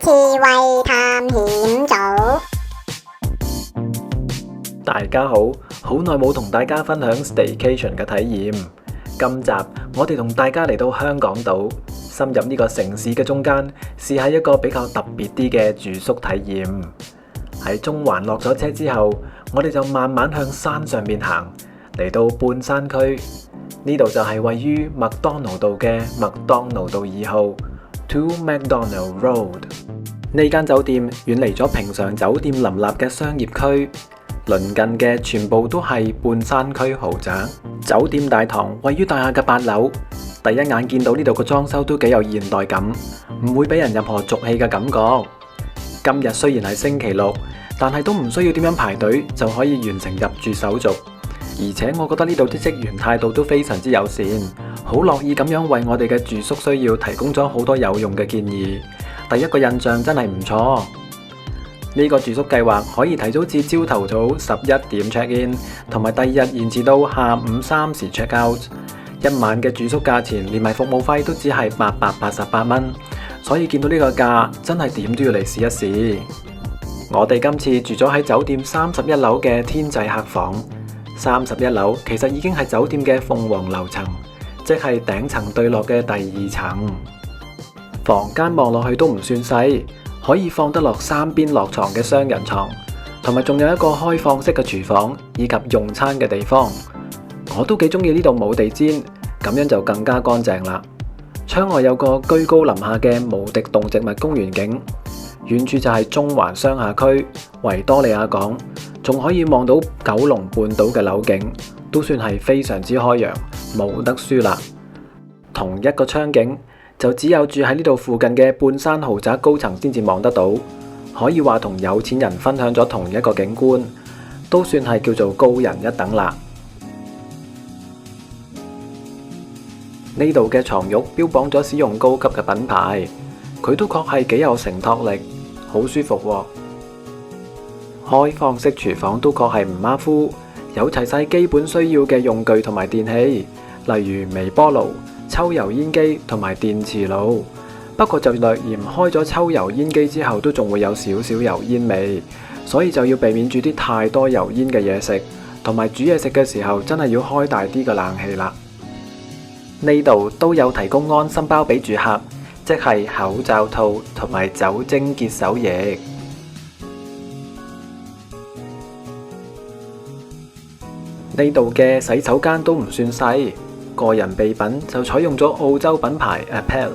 刺猬探險組。大家好，好耐冇同大家分享 staycation 嘅體驗。今集我哋同大家嚟到香港島，深入呢個城市嘅中間，試下一個比較特別啲嘅住宿體驗。喺中環落咗車之後，我哋就慢慢向山上面行，嚟到半山區。呢度就係位於麥當勞道嘅麥當勞道2號 To McDonald Road。呢間酒店遠離咗平常酒店林立嘅商業區，鄰近嘅全部都係半山區豪宅。酒店大堂位於大廈嘅8樓，第一眼見到呢度嘅裝修都幾有現代感，唔會俾人任何俗氣嘅感覺。今日雖然係星期六，但係都唔需要點樣排隊就可以完成入住手續，而且我覺得呢度啲職員態度都非常之友善，好樂意咁樣為我哋嘅住宿需要提供咗好多有用嘅建議。第一個印象真係唔錯。呢個住宿計劃可以提早至朝頭早11點 check in， 同埋第二日延遲到下午3時 check out。一晚嘅住宿價錢連埋服務費都只係888蚊，所以見到呢個價真係點都要嚟試一試。我哋今次住咗喺酒店31樓嘅天際客房。31樓其實已經係酒店嘅鳳凰樓層，即係頂層對落嘅第2層。房間望落去都唔算細，可以放得落3邊落床嘅雙人床，同埋仲有一個開放式嘅廚房以及用餐嘅地方。我都幾中意呢度冇地氈，咁樣就更加乾淨啦。窗外有個居高臨下嘅無敵動植物公園景，遠處就係中環商廈區、維多利亞港，仲可以望到九龍半島嘅樓景，都算係非常之開揚，冇得輸啦。同一個窗景就只有住喺呢度附近嘅半山豪宅高層先至望得到，可以話同有錢人分享咗同一個景觀，都算係叫做高人一等啦。呢度嘅床褥標榜咗使用高級嘅品牌，佢都確係幾有承托力，好舒服喎。開放式廚房都確係唔馬虎，有齊晒基本需要嘅用具同埋電器，例如微波爐、抽油煙機同埋電磁爐。不過就略嫌開咗抽油煙機之後都仲會有少少油煙味，所以就要避免煮啲太多油煙嘅嘢食，同埋煮嘢食嘅時候真係要開大啲個冷氣啦。呢度都有提供安心包俾住客，即係口罩套同埋酒精潔手液。呢度嘅洗手間都唔算細，個人備品就採用咗澳洲品牌 Apple，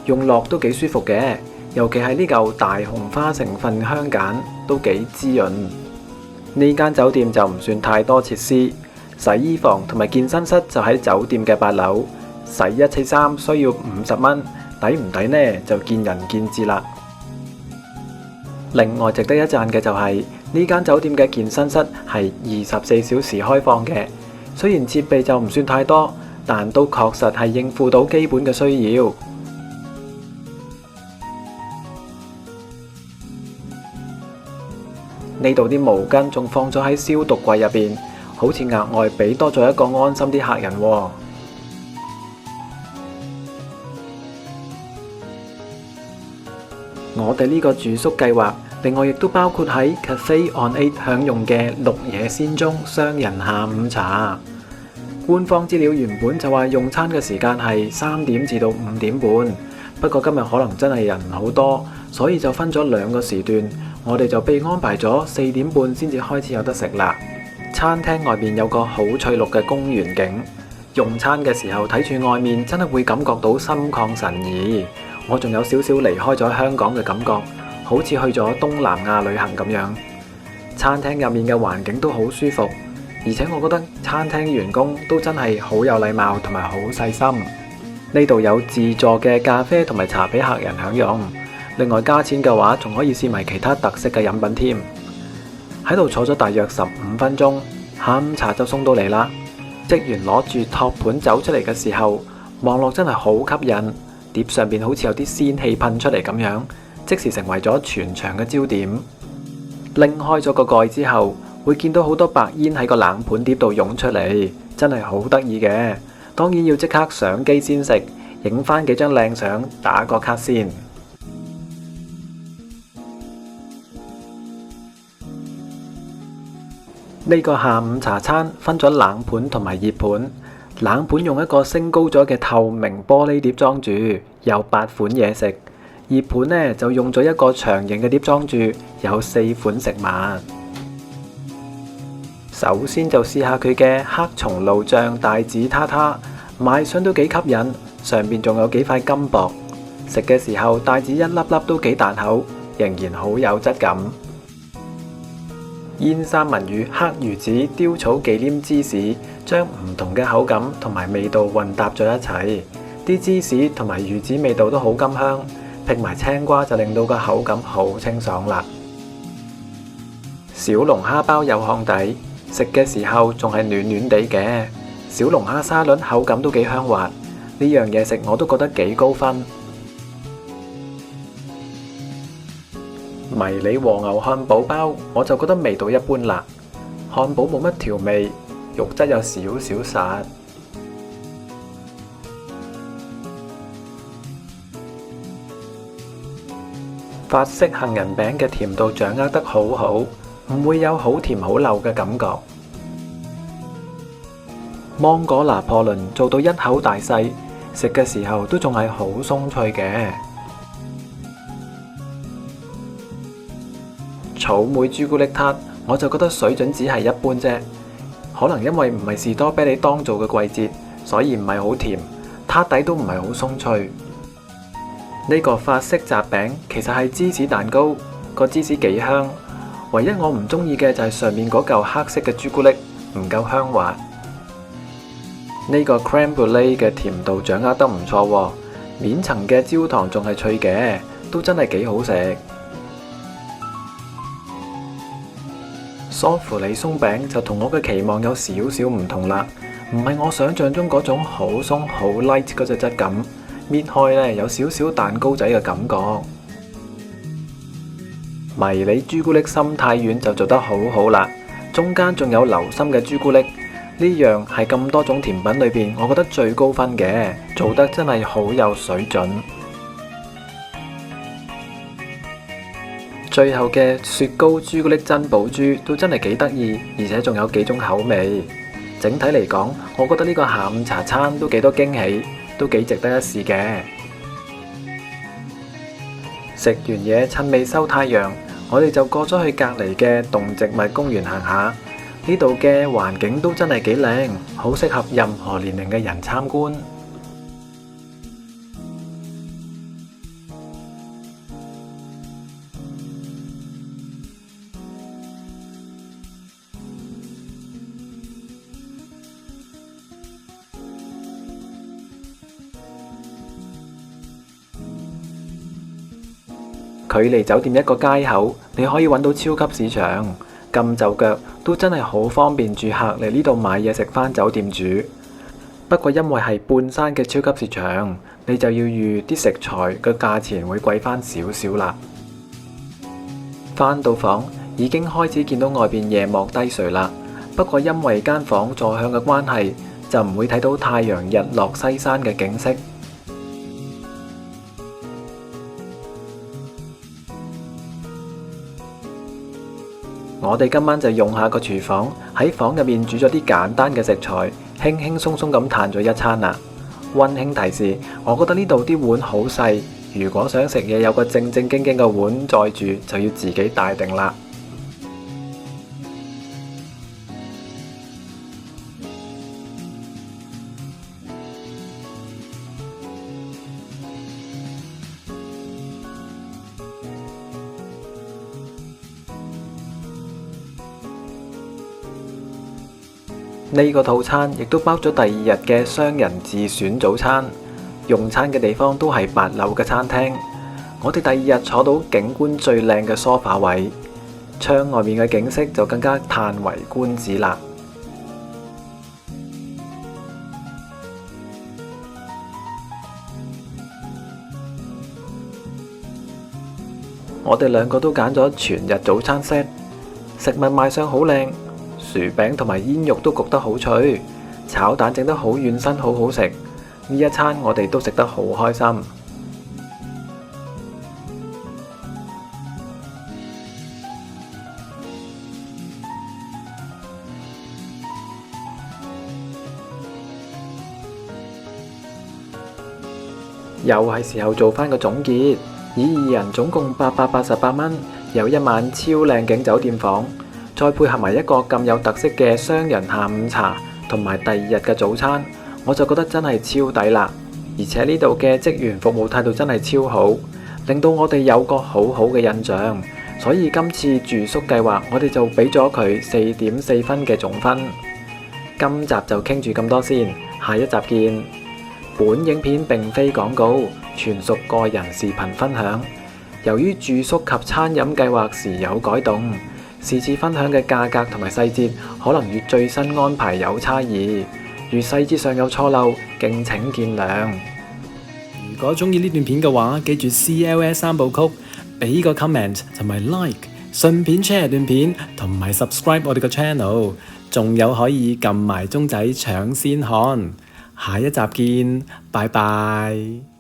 用落都幾舒服嘅，尤其係呢嚿大紅花成分香梘都幾滋潤。呢間酒店就唔算太多設施，洗衣房同埋健身室就喺酒店嘅8樓，洗一次衫需要50蚊，抵唔抵呢？就見仁見智啦。另外值得一讚嘅就係呢間酒店嘅健身室係24小時開放嘅，雖然設備就唔算太多，但都確實係應付到基本嘅需要。呢度啲毛巾仲放咗喺消毒櫃入邊，好似額外俾多咗一個安心啲客人喎。我哋呢個住宿計劃另外亦都包括喺 Cafe on 8享用嘅綠野仙蹤雙人下午茶。官方資料原本就話用餐嘅時間係3點至到5點半，不過今日可能真係人好多，所以就分咗2個時段，我哋就被安排咗4點半先至開始有得食啦。餐廳外面有個好翠綠嘅公園景，用餐嘅時候睇住外面真係會感覺到心曠神怡。我仲有少少離開咗香港嘅感覺，好似去咗東南亞旅行咁樣。餐廳入面嘅環境都好舒服，而且我覺得餐廳員工都真係好有禮貌同埋好細心。呢度有自助嘅咖啡同埋茶俾客人享用，另外加錢嘅話仲可以試埋其他特色嘅飲品添。喺度坐咗大約15分鐘，下午茶就送到嚟啦。職員攞住托盤走出嚟嘅時候，望落真係好吸引。碟上邊好似有啲仙氣噴出嚟咁樣，即時成為咗全場嘅焦點。拎開咗個蓋之後，會見到好多白煙喺個冷盤碟度湧出嚟，真係好得意嘅。當然要即刻上機先食，影翻幾張靚相，打個卡先。呢個下午茶餐分咗冷盤同埋熱盤。冷盤用一個升高咗嘅透明玻璃碟裝住，有8款嘢食。熱盤呢就用咗一個長形嘅碟裝住，有4款食物。首先就試下佢嘅黑松露醬帶子撻撻，賣相都幾吸引，上邊仲有幾塊金箔。食嘅時候帶子一粒粒都幾彈口，仍然好有質感。煙三文魚黑魚子雕草忌廉芝士，將唔同嘅口感同埋味道混搭咗一齊，啲芝士同埋魚子味道都好甘香，拼埋青瓜就令到個口感好清爽啦。小龍蝦包有烘底，食嘅時候仲係暖暖地嘅。小龍蝦沙律口感都幾香滑，呢樣嘢食我都覺得幾高分。迷你和牛漢堡包我就覺得味道一般啦，漢堡冇乜調味，肉質有少少實。法式杏仁餅嘅甜度掌握得好好，唔會有好甜好漏嘅感覺。芒果拿破崙做到一口大細，食嘅時候都仲係好鬆脆嘅。草莓朱古力撻我就覺得水準只係一般啫，可能因為唔係士多啤梨當造嘅季節，所以唔係好甜，撻底都唔係好鬆脆。呢個法式雜餅其實係芝士蛋糕，個芝士幾香，唯一我唔中意嘅就係上面嗰嚿黑色嘅朱古力唔夠香滑。呢個 crème brûlée 嘅甜度掌握得唔錯喎，面層嘅焦糖仲係脆嘅，都真係幾好食。梳芙里鬆餅就同我嘅期望有少少唔同啦，唔係我想象中嗰種好鬆好 light 嗰隻質感，搣開呢有少少蛋糕仔嘅感覺。迷你朱古力心太軟就做得好好啦，中間仲有流心嘅朱古力，呢樣係咁多種甜品裏邊我覺得最高分嘅，做得真係好有水準。最後嘅雪糕朱古力珍寶珠都真係幾得意，而且仲有幾種口味。整體嚟講，我覺得呢個下午茶餐都幾多驚喜，都幾值得一試嘅。食完嘢趁未收太陽，我哋就過咗去隔離嘅動植物公園行下。呢度嘅環境都真係幾靚，好適合任何年齡嘅人參觀。距離酒店一個街口，你可以揾到超級市場，撳就腳都真係好方便住客嚟呢度買嘢食返酒店煮。不過因為係半山嘅超級市場，你就要預啲食材嘅價錢會貴返少少啦。返到房已經開始見到外邊夜幕低垂啦，不過因為間房坐向嘅關係，就唔會睇到太陽日落西山嘅景色。我哋今晚就用下個廚房，喺房入面煮咗啲簡單嘅食材，輕輕鬆鬆咁嘆咗一餐啦。溫馨提示，我覺得呢度啲碗好細，如果想食嘢有個正正經經嘅碗載住，就要自己帶定啦。呢個套餐亦都包咗第2日嘅雙人自選早餐，用餐嘅地方都係8樓嘅餐廳。我哋第2日坐到景觀最靚嘅梳化位，窗外面嘅景色就更加嘆為觀止啦。我哋兩個都揀咗全日早餐 set， 食物賣相好靚。薯餅同埋煙肉都焗得好脆，炒蛋整得好軟身，好好食。呢一餐我哋都食得好開心。又係時候做翻個總結。以2人總共888蚊，有一晚超靚景酒店房，再配合埋一個咁有特色嘅雙人下午茶，同埋第2日嘅早餐，我就覺得真係超抵啦。而且呢度嘅職員服務態度真係超好，令到我哋有個好好嘅印象。所以今次住宿計劃，我哋就俾咗佢4.4分嘅總分。今集就傾住咁多先，下一集見。本影片並非廣告，全屬個人視頻分享。由於住宿及餐飲計劃時有改動，是次分享嘅價格同埋細節可能與最新安排有差異，如細節上有錯漏，敬請見諒。如果中意呢段片嘅話，記住 CLS 3部曲，俾個 comment 同埋 like， 順便 share 段片同埋 subscribe 我哋個 channel， 仲有可以撳埋鐘仔搶先看。下一集見，拜拜。